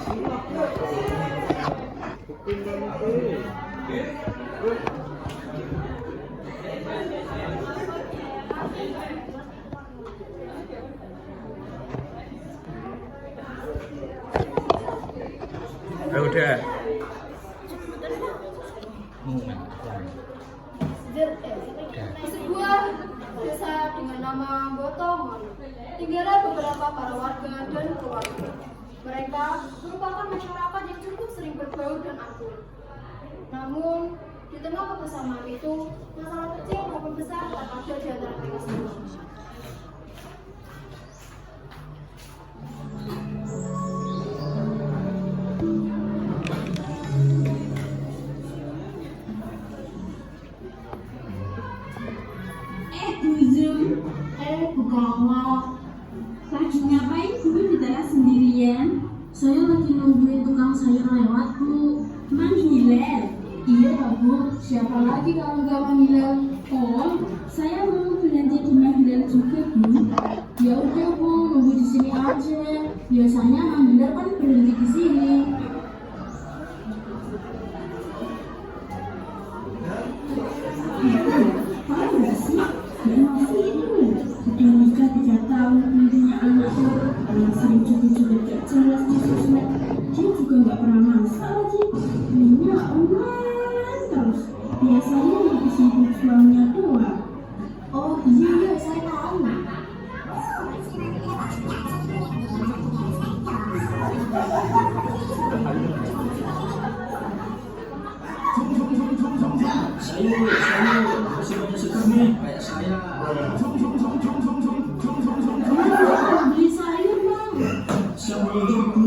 Udah. Sebuah desa dengan nama Botomon tinggallah beberapa para warga dan keluarga. Mereka merupakan masyarakat yang cukup sering berbaur dan akur. Namun, di tengah kebersamaan itu, masalah kecil maupun besar tak ada di antara mereka semua. Bukanlah. Lagi ngapain Bu di teras sendirian? Saya lagi nungguin tukang sayur lewat Bu. Mang Hilal. Iya Bu, siapa lagi kalau nggak Mang Hilal? Oh, saya mau belanja di Mang Hilal juga Bu. Ya udah Bu, nunggu di sini aja. Biasanya Mang Hilal kan berhenti di sini. Tahu nggak sih? Dan masih itu udah nikah 3 tahun, punya anaknya, anak sering juga gak jelas di sosmed. Dia juga nggak pernah masak lagi, minyak aman terus. Biasanya lebih sibuk suaminya tua. Oh iya, saya tahu. Masih banyak segar nih kayak saya. Beli sayur Bang. Siapa itu Bu?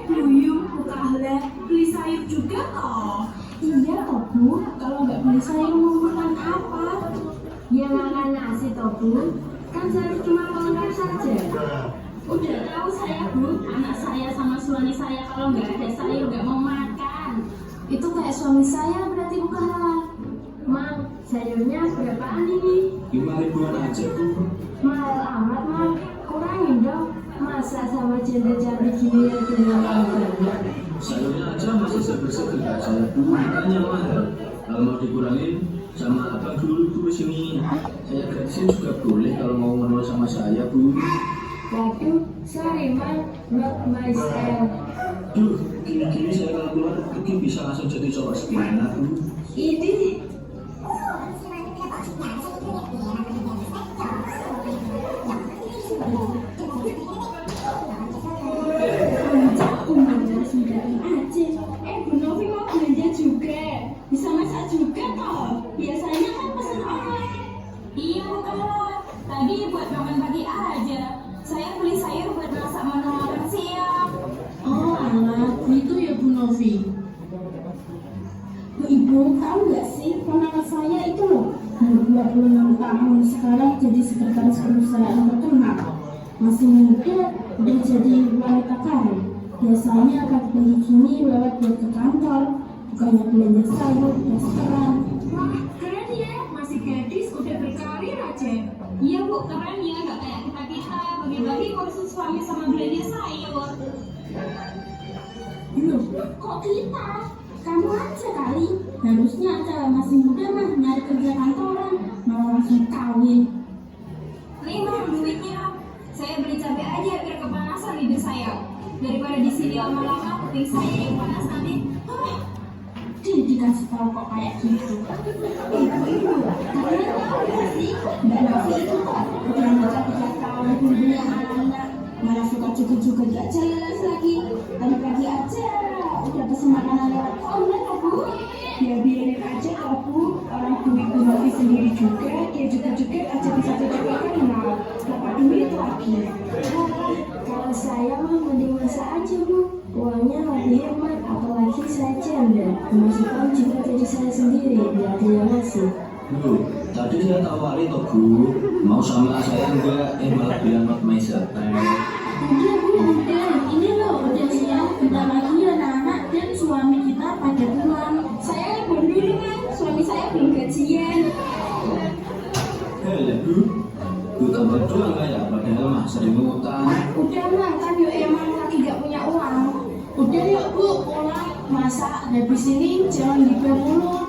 Buyung, Bukahla, beli sayur juga toh? Iya toh Bu, kalau nggak beli sayur mau makan apa? Ya makan nasi toh Bu, kan saya cuma makan saja. Udah tahu saya Bu, anak saya sama suami saya kalau nggak ada sayur nggak mau makan. Itu kayak suami saya berarti Bukahla. Mang, sayurnya berapaan ini? 5.000-an aja Bu. Mahal amat Mang, kurangin dong. Masa sama janda-janda gini yang tinggal banyak. Sayurnya aja masih seger-seger saya Bu. Makanya mahal. Kalau mau dikurangin sama abang dulu Bu sini. Saya gratisin juga boleh kalau mau menol sama saya Bu. Waduh, sorry man, not my style. Duh, gini-gini saya kalau keluar pergi bisa langsung jadi cowok segala Bu. Ini Bu Novi mau belanja juga, bisa masak juga toh. Biasanya kan pesan online. Iya Bukahla, tadi buat makan pagi aja. Saya beli sayur buat masak makan siang. Oh alah, itu ya Bu Novi. Bu Ibu, tahu nggak sih ponakan saya itu loh, umur 26 tahun sekarang jadi sekretaris perusahaan terkenal. Masih muda, udah jadi wanita karir. Biasanya pagi gini lewat buat ke kantor, bukannya belanja sayur, restoran. Wah, keren ya, masih gadis udah berkarir aja. Iya Bu, keren ya, gak kayak kita bagi-bagi ngurusin suami sama belanja sayur. Loh, kok kita? Kamu aja kali. Harusnya cewek masih muda mah nyari kerja kantoran, malah langsung kawin. Nih Bang, duitnya. Saya beli cabai aja biar kepanasan lidah saya. Daripada di sini lama-lama kuping saya yang panas nanti. Dikasih tahu kok kayak gitu. Ibu, kalian tahu nggak sih? Mbak Novi itu kok udah nikah 3 tahun, punya anak, malah suka juga gak jelas lagi. Tadi pagi aja udah pesen makanan lewat online kok Bu. Ya biarin aja kok Bu, orang Bu Novi sendiri juga, dia juga aja bisa cocok kenal. Dapat duit lagi. Kalau saya mah mending masak aja Bu, uangnya lebih hemat, apalagi saya janda. Pemasukan juga dari saya sendiri, biar dia ngasih. Bu, tadi saya tawari toh Bu, mau sama saya enggak? Malah bilang not my style. Udah Bu, udah. Ini loh, udah siang. Bentar lagi anak-anak dan suami kita pada pulang. Saya libur dulu kan, suami saya belum gajian. Hei, Bu. Bu tambah doang kayak padahal mah sering ngutang. Udah mang, kan yuk emang lagi gak punya uang. Udah yuk bu, pulang. Masa habis ini jangan di mulu.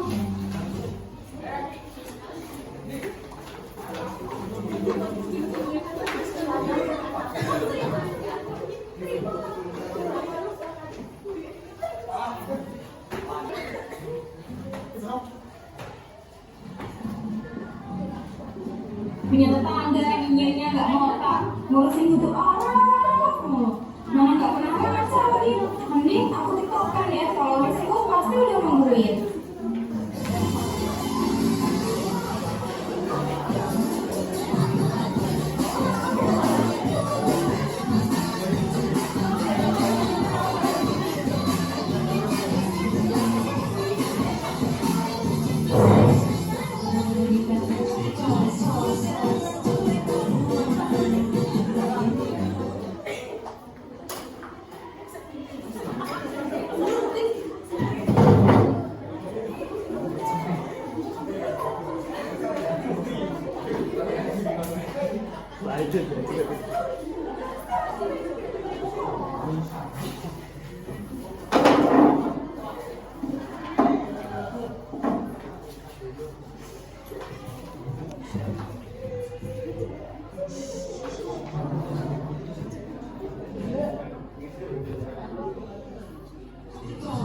Punya tetangga, inginnya nggak mau tak ngurusin hidup orang. Mama nggak pernah hemat sama dia. Mending aku tiktokan ya, kalau resiko pasti udah nungguin.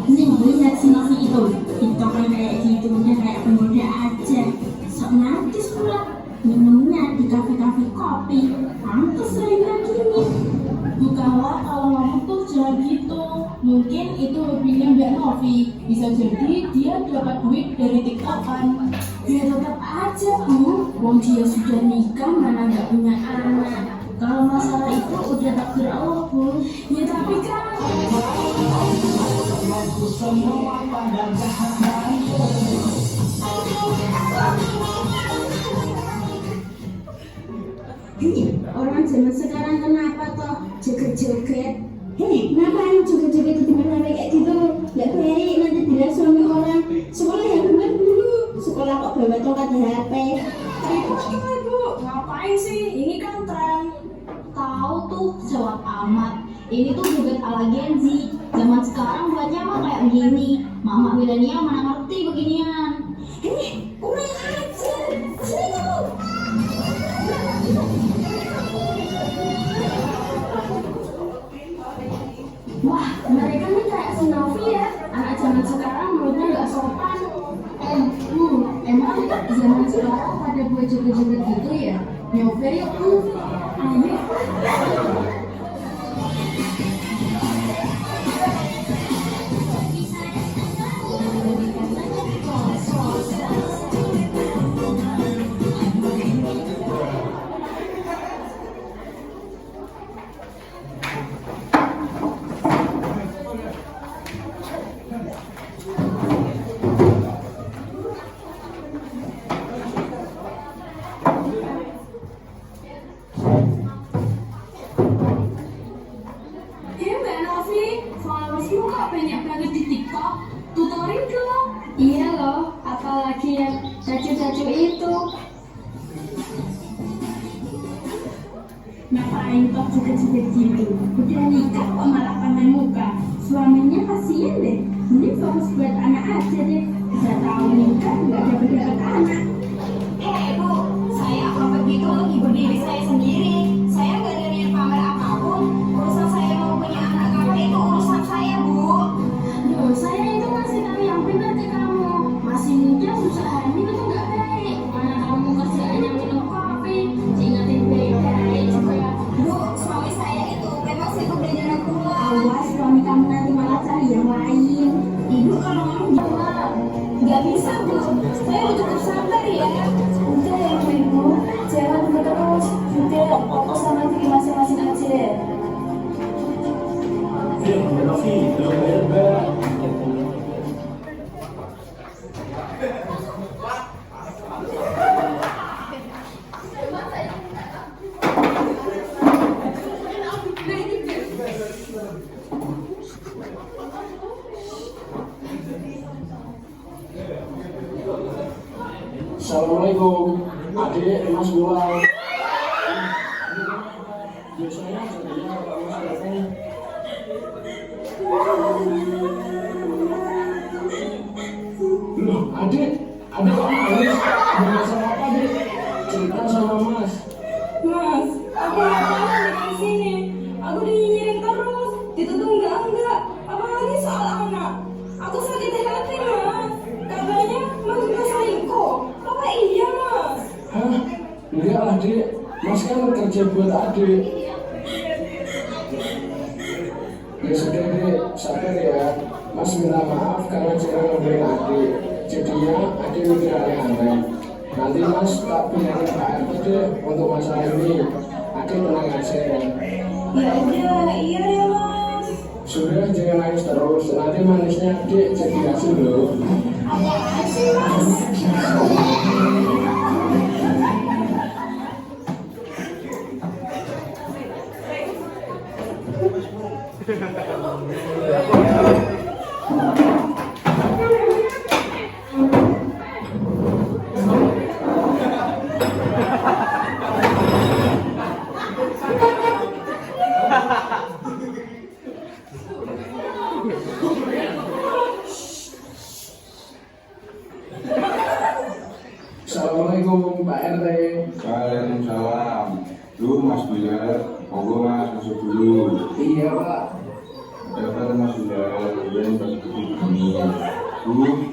Nih, lihat si Novi itu. TikToknya kayak gitu, udah kayak pemuda aja. Sok narkis pula. Minumnya di kafe-kafe kopi. Pantes sering gini. Bukanlah kalau ngomong tuh jangan gitu. Mungkin itu hobinya Mbak Novi. Bisa jadi dia dapat duit dari TikTokan. Ya tetap aja bu. Wong dia sudah nikah mana nggak punya anak. Kalau masalah itu udah takdir Allah bu. Ya tapi kan orang zaman sekarang kenapa toh joget-joget? Hei, ngapain joget-joget di mana kayak gitu? Gak baik, nanti bilang suami orang. Sekolah yang benar dulu. Sekolah kok bawa tongkat HP? Bu, ngapain sih? Ini kan tren. Tahu tuh, jawab amat. Ini tuh joget ala Gen Z. Zaman sekarang buatnya mah kayak gini. Mama milenial mana ngerti beginian. Hei, kurang ajar. Sini kamu. Wah, mereka nih kayak si Novi ya. Anak zaman sekarang mulutnya nggak sopan. Emang zaman sekarang pada buat joget-joget gitu ya? Nyoba yuk bu. Ayo. Banyak banget di TikTok, tutorin dong. Iya loh, apalagi yang cacu-cacu itu. Ngapain toh joget-joget gitu? Udah nikah kok malah pamer muka. Suaminya kasihan deh. Mending fokus buat anak aja deh. Udah tahu nikah nggak dapat anak. Hei bu, saya apa begitu menghibur diri saya sendiri. Saya nggak ada niat pamer apapun. Urusan saya mau punya anak kakak itu urusan saya bu. Loh, saya itu masih tahu yang benar deh kamu. Masih muda susah hamil itu nggak baik. Mana kamu kerjaannya minum kopi, ingatin baik-baik juga. Bu, suami saya itu memang sibuk dan jarang pulang. Awas suami kamu nanti malah cari yang lain. Ibu kalau ngomong jawab. Nggak bisa bu, saya udah tetap sabar ya. Udah Mas pulang. Biasanya sebenarnya kalau Mas datang. Loh, adik kok nangis? Ada masalah apa, adik? Cerita sama Mas. Mas, aku nggak tahu di sini. Aku dinyinyirin terus, dituduh enggak. Apalagi soal anak. Aku sakit hati, Mas. Katanya Mas juga selingkuh. Apa iya, Mas? Hah? Enggak lah, Dik. Mas kan kerja buat adik. Ya sudah, Dik. Sabar ya. Mas minta maaf karena jangan ngobrolin adik. Jadinya adik mikir aneh-aneh. Nanti Mas tak bilangin Pak RT deh untuk masalah ini. Adik tenang aja. Ya udah, iya ya, Mas. Sudah, jangan nangis terus. Nanti manisnya adik jadi hasil loh. Apaan sih, Mas? Assalamualaikum Pak RT. Waalaikumsalam. Lu Mas Bilal, monggo Mas masuk dulu. Iya Pak. Dapat Mas Bilal, kalian begitu begini.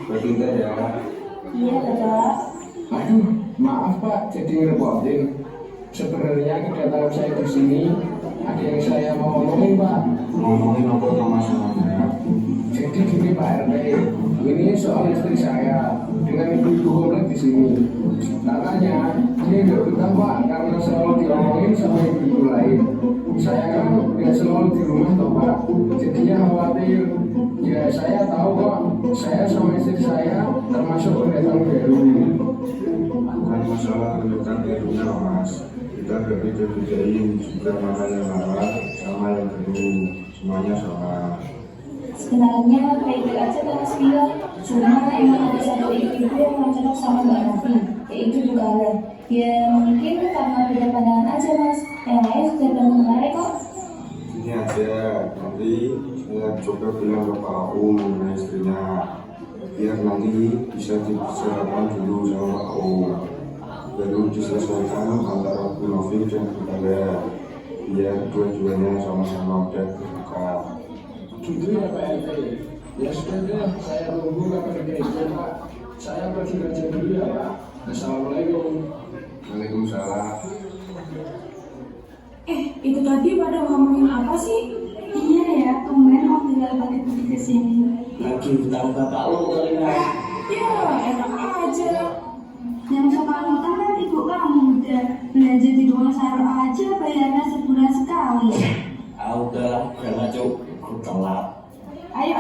Bertindak ya. Iya, Bapak. Aduh, maaf Pak, jadi ngerepotin. Sebenarnya kedatangan saya di sini ada yang saya mau ngomongin Pak. Ngomongin apa ke masalahnya? Jadi gini Pak RT, ini soal istri saya dengan ibu-ibu komplek di sini. Katanya dia nggak betah Pak karena selalu diomongin sama ibu-ibu lain. Saya kan nggak selalu di rumah toh Pak, jadinya khawatir. Ya saya tahu kok, saya sama istri saya termasuk pendatang baru. Bukan masalah pendatang barunya Mas. Kita berbeda-bedain juga mana yang lama sama yang baru. Semuanya sama. Sebenarnya baik-baik aja kan Mas Bio. Cuma emang ada satu ibu yang kurang cocok sama Mbak Novi, yaitu Bu Kale. Ya mungkin karena beda pandangan aja Mas. Yang lain sudah belum menarik kok. Ini aja, nanti saya coba bilang ke Pak Om mengenai istrinya. Biar nanti bisa dibicarakan dulu sama Pak Om. Baru diselesaikan antara Bu Novi dan Bu Kale. Biar dua-duanya sama-sama udah terbuka. Gitu ya Pak RT. Ya sudah deh, saya tunggu kabar gereja Pak. Saya pergi kerja dulu ya Pak. Assalamualaikum. Waalaikumsalam. Itu tadi pada ngomongin apa sih? Iya ya, tumben Om Bilal balik ke sini. Lagi utang bapak lo kali ya. Ya, enak aja. Yang suka utang kan ibu kamu udah belanja di Doang Saro aja bayarnya sebulan sekali. Udah, jangan cuk, aku telat. Ayo.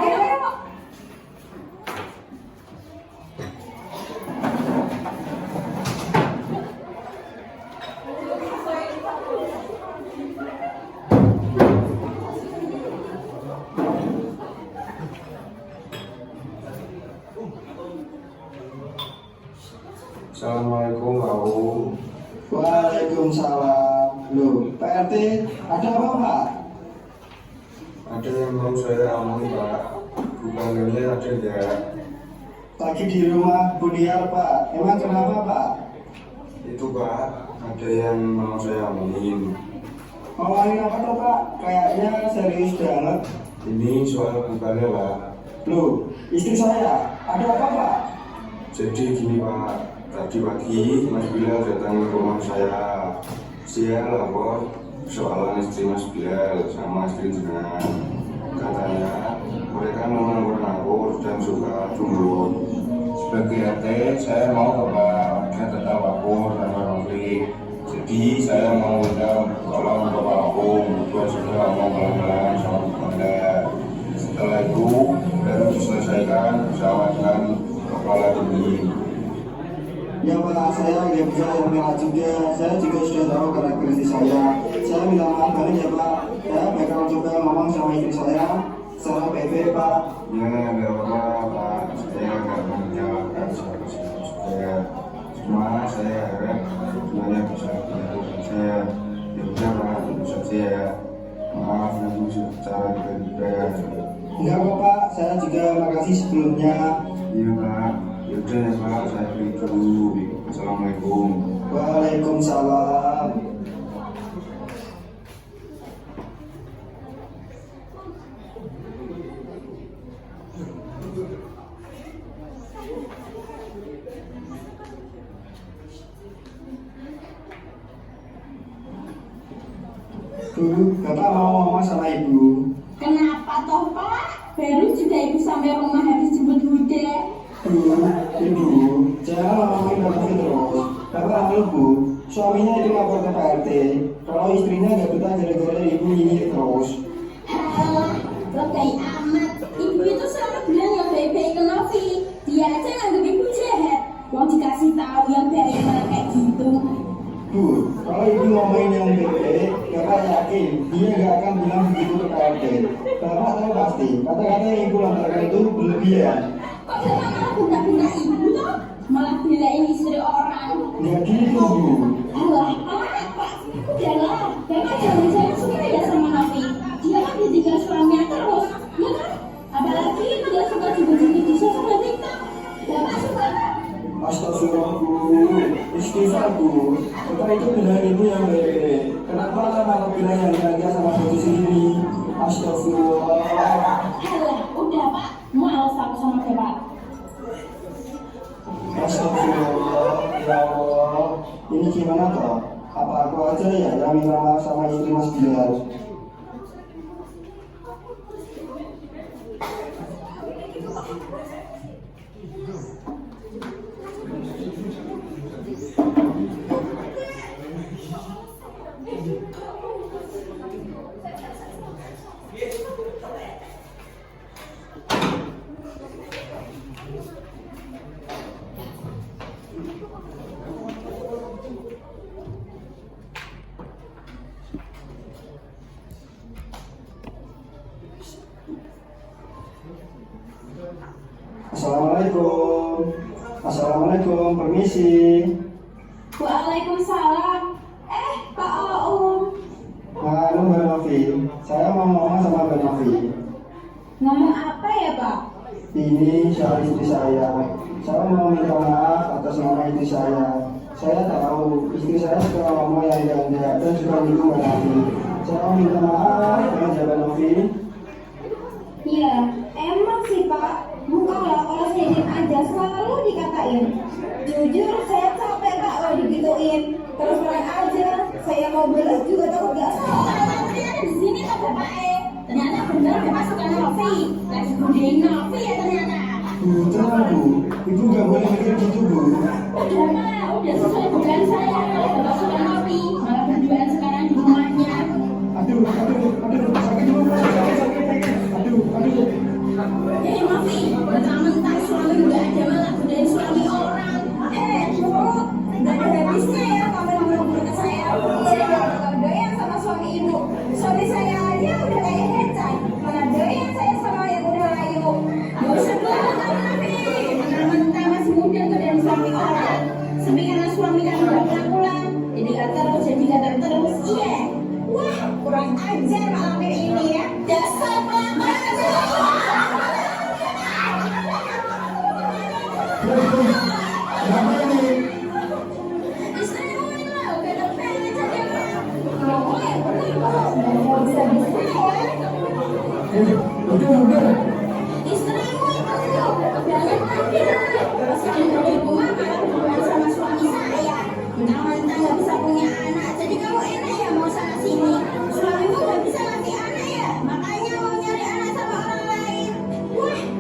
Assalamualaikum Pak Om. Waalaikumsalam. Loh, Pak RT, ada apa Pak? Ada yang mau saya omongin Pak. Bukan ini ada ya. Lagi di rumah Buniar Pak. Emang kenapa Pak? Itu Pak, ada yang mau saya omongin. Ngomongin apa tuh Pak? Kayaknya serius banget. Ini soal bukannya Pak. Loh, istri saya, ada apa Pak? Jadi gini Pak, tadi pagi Mas Bilal datang ke rumah saya. Saya lapor soalan istri Mas Bilal sama istri jenengan. Katanya mereka memang ngawur dan suka cemburu. Sebagai RT, saya mau ke Pak, tetap lapor dan konflik. Jadi saya mau minta tolong ke Pak Om buat segera mau pelan-pelan sama Anda. Setelah itu baru diselesaikan bersama dengan kepala tinggi. Ya Pak, saya nggak bisa mengelak juga. Saya juga sudah tahu karakter istri saya. Saya minta maaf banget ya Pak. Saya bakal coba ngomong sama istri saya secara baik-baik Pak. Ya, nggak apa-apa Pak. Saya nggak menyalahkan siapa-siapa. Cuma saya harap semuanya bisa bantu saya. Ya udah Pak, itu saja ya. Maaf nanti secara tiba-tiba. Enggak kok Pak, saya juga makasih sebelumnya. Iya Pak, ya udah ya Pak, saya pergi dulu. Assalamualaikum. Waalaikumsalam. Bu, Bapak mau ngomong sama Ibu. Kenapa toh Pak? Baru juga ibu sampai rumah habis jemput Huda. Bu, Ibu, jangan ngomongin Bapak terus. Bapak malu Bu, suaminya itu lapor ke Pak RT. Kalau istrinya nggak betah gara-gara Ibu nyinyir terus. Halah, lebay amat. Ibu itu selalu bilang yang baik-baik ke Novi. Dia aja nganggep ibu jahat. Mau dikasih tahu yang baik malah kayak gitu. Bu, kalau Ibu ngomongin yang baik-baik, Bapak yakin dia nggak akan bilang begitu ke Pak RT. Bapak tahu pasti, kata-kata yang Ibu lontarkan itu berlebihan. Kok Bapak malah benda-benda ibu toh? Malah belain istri orang. Nggak gitu Bu. Alah, apa? Udahlah, Bapak jangan-jangan suka ya sama Novi. Dia kan ditinggal suaminya terus, ya kan? Apalagi dia suka juga-juga di sosial media. Bapak suka kan? Astagfirullah Bu, istighfar Bu. Bapak itu benar Ibu yang baik-baik. Kenapa malah bilang yang bahagia sama baju sendiri? Astagfirullah. Alah, udah Pak, males aku sama Bapak. Astagfirullah. Ya Allah, ini gimana toh? Apa aku aja ya yang minta maaf sama istri Mas Bilal? Assalamualaikum. Assalamualaikum, permisi. Waalaikumsalam. Pak Oum. Halo Mbak Novi, saya mau ngomong sama Mbak Novi. Ngomong apa ya Pak? Ini soal istri saya. Saya mau minta maaf atas nama istri saya. Saya tahu istri saya suka ngomong yang enggak dan suka gitu Mbak Novi. Saya mau minta maaf dengan Mbak Novi. Iya, emang sih Pak. Bukan lah kalau saya diem aja selalu dikatain. Jujur saya capek Pak kalau digituin. Terus terang aja, saya mau balas juga takut gak salah. Di sini tak Bapak ternyata benar Bapak suka Novi. Lagi godain Novi ya ternyata. Bu, tenang Bu. Ibu nggak boleh mikir gitu Bu. Udah Pak, udah sesuai dugaan saya. Bapak suka Novi, malah berduaan sekarang di rumahnya. Aduh, sakit Bu, sakit. Aduh. Novi, mentang-mentang suami udah ada malah godain suami orang. Nggak ada habisnya ya kamu ngomong ke saya. Saya nggak doyan sama suami ibu. Suami saya aja udah kayak hecan. Mana doyan saya sama yang udah layu. Gak usah banget kamu Novi. Mentang-mentang masih muda godain suami orang. Tapi karena suami kan udah pulang, jadi gatel terus. Iya. Wah, kurang ajar malam ini ya. Dasar banget.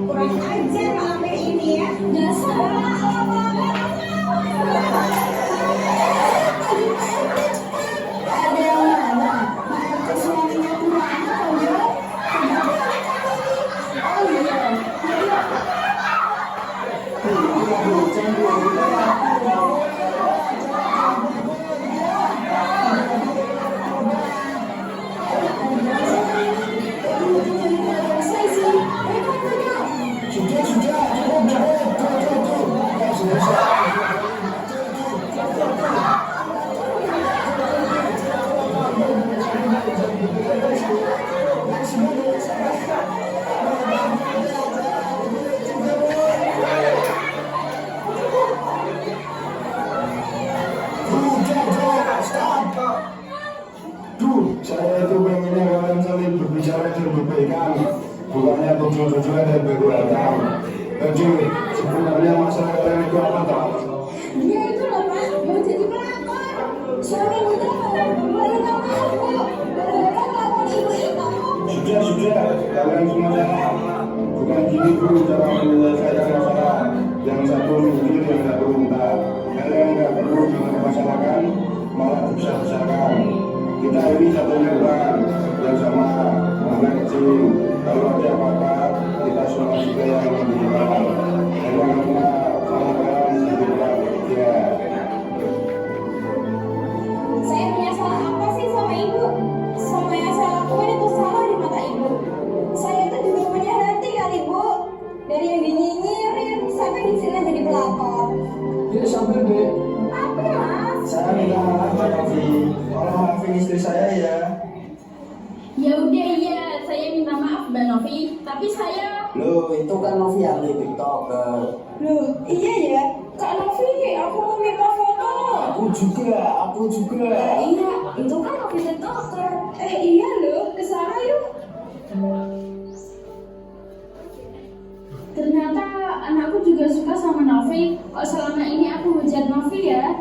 Kurang ajar malam ini ya. Ada yang mana? Suaminya kurang. Saya itu pengennya kalian saling berbicara dan berbaikan, bukannya tujuan-tujuan dan berbaikan. Jadi sebenarnya masalah kalian itu apa tak? Dia itu loh Pak, mau jadi pelakor. Suami kita mau minta maaf Bu, gara-gara lapor ibu itu. Sudah, kalian semua salah. Bukan gini Bu cara menyelesaikan masalah. Yang satu mikir, yang satu minta. Kalian nggak perlu dipermasalahkan, malah dibesar-besarkan. Kita ini satu negara yang sama, anak kecil. Kalau ada apa-apa, kita semua juga yang mendengar. Jangan pernah salahkan ya. Saya punya salah apa sih sama ibu? Semua yang saya lakukan itu salah di mata ibu. Saya itu juga punya hati kali Bu. Dari yang dinyinyirin sampai di sini jadi pelakor. Dia sampai deh. Apa Mas? Saya minta maaf Mbak Novi. Tolong maafin istri saya ya. Ya udah iya, saya minta maaf Mbak Novi, tapi saya Loh, itu kan Novi ahli TikToker. Loh, iya ya. Kak Novi, aku mau minta foto. Aku juga. Iya, itu kan Novi TikToker. Iya loh, ke sana yuk. Ternyata anakku juga suka sama Novi. Kok selama ini aku hujat Novi ya?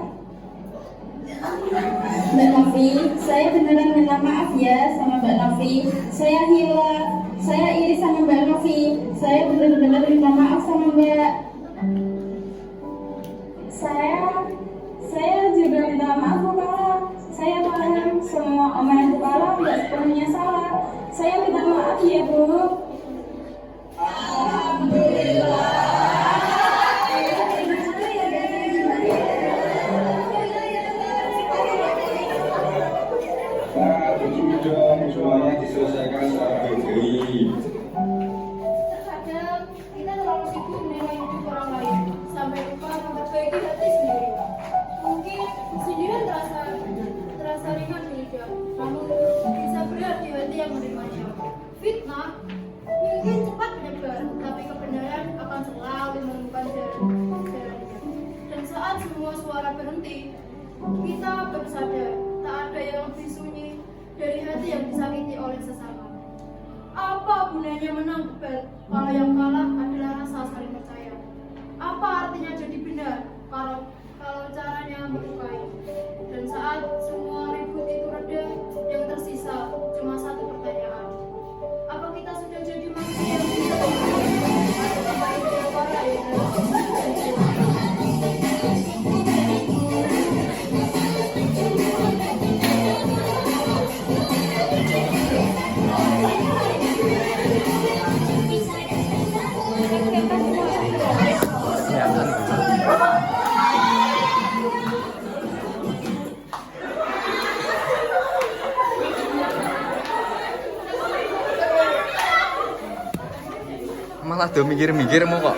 Mbak Novi, saya beneran minta maaf ya sama Mbak Novi. Saya hilaf, saya iri sama Mbak Novi. Saya bener-bener minta maaf sama Mbak. Saya juga minta maaf Bu Kala. Saya paham semua omongan Bu Kala nggak sepenuhnya salah. Saya minta maaf ya Bu. Nah, sudah semuanya diselesaikan secara baik-baik. Terkadang kita terlalu sibuk menilai hidup orang lain sampai lupa memperbaiki hati sendiri. Mungkin kesendirian terasa ringan di lidah, namun bisa berat di hati yang menerimanya. Fitnah mungkin cepat menyebar, tapi kebenaran akan selalu menemukan jalannya. Dan saat semua suara berhenti, kita baru sadar tak ada yang lebih sunyi dari hati yang disakiti oleh sesama. Apa gunanya menang debat kalau yang kalah adalah rasa saling percaya? Apa artinya jadi benar kalau caranya melukai? Dan saat semua ribut itu reda, yang tersisa cuma satu pertanyaan. Apa kita sudah jadi manusia yang bisa atau kembali ke para yang Malah tuh mikir-mikir mau kok.